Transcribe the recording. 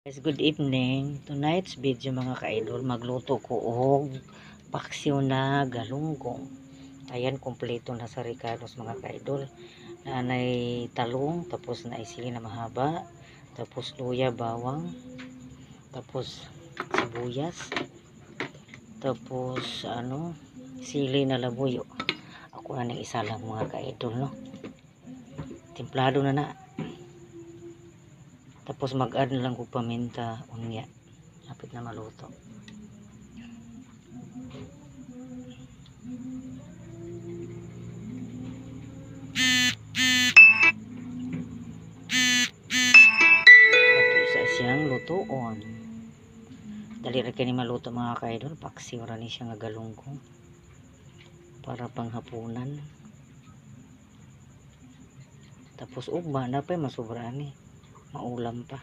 Guys, good evening. Tonight's video mga ka-idol, magluto ko og paksiw na galunggong. Ayan, kompleto na sa Ricardo's mga ka-idol. Nanay talong, tapos na sili na mahaba, tapos luya, bawang, tapos sibuyas, tapos sili na labuyo. Ako na isa lang mga ka-idol, no? Templado na na. Tapos mag-add na lang ko paminta, unya. Lapit na maluto. Ato isa siyang lutoon. Dali ra kini maluto mga ka-idol. Paksiw ra ni siya nga galunggong. Para panghapunan. Tapos ugma na pa masobra ni. Maulam pa.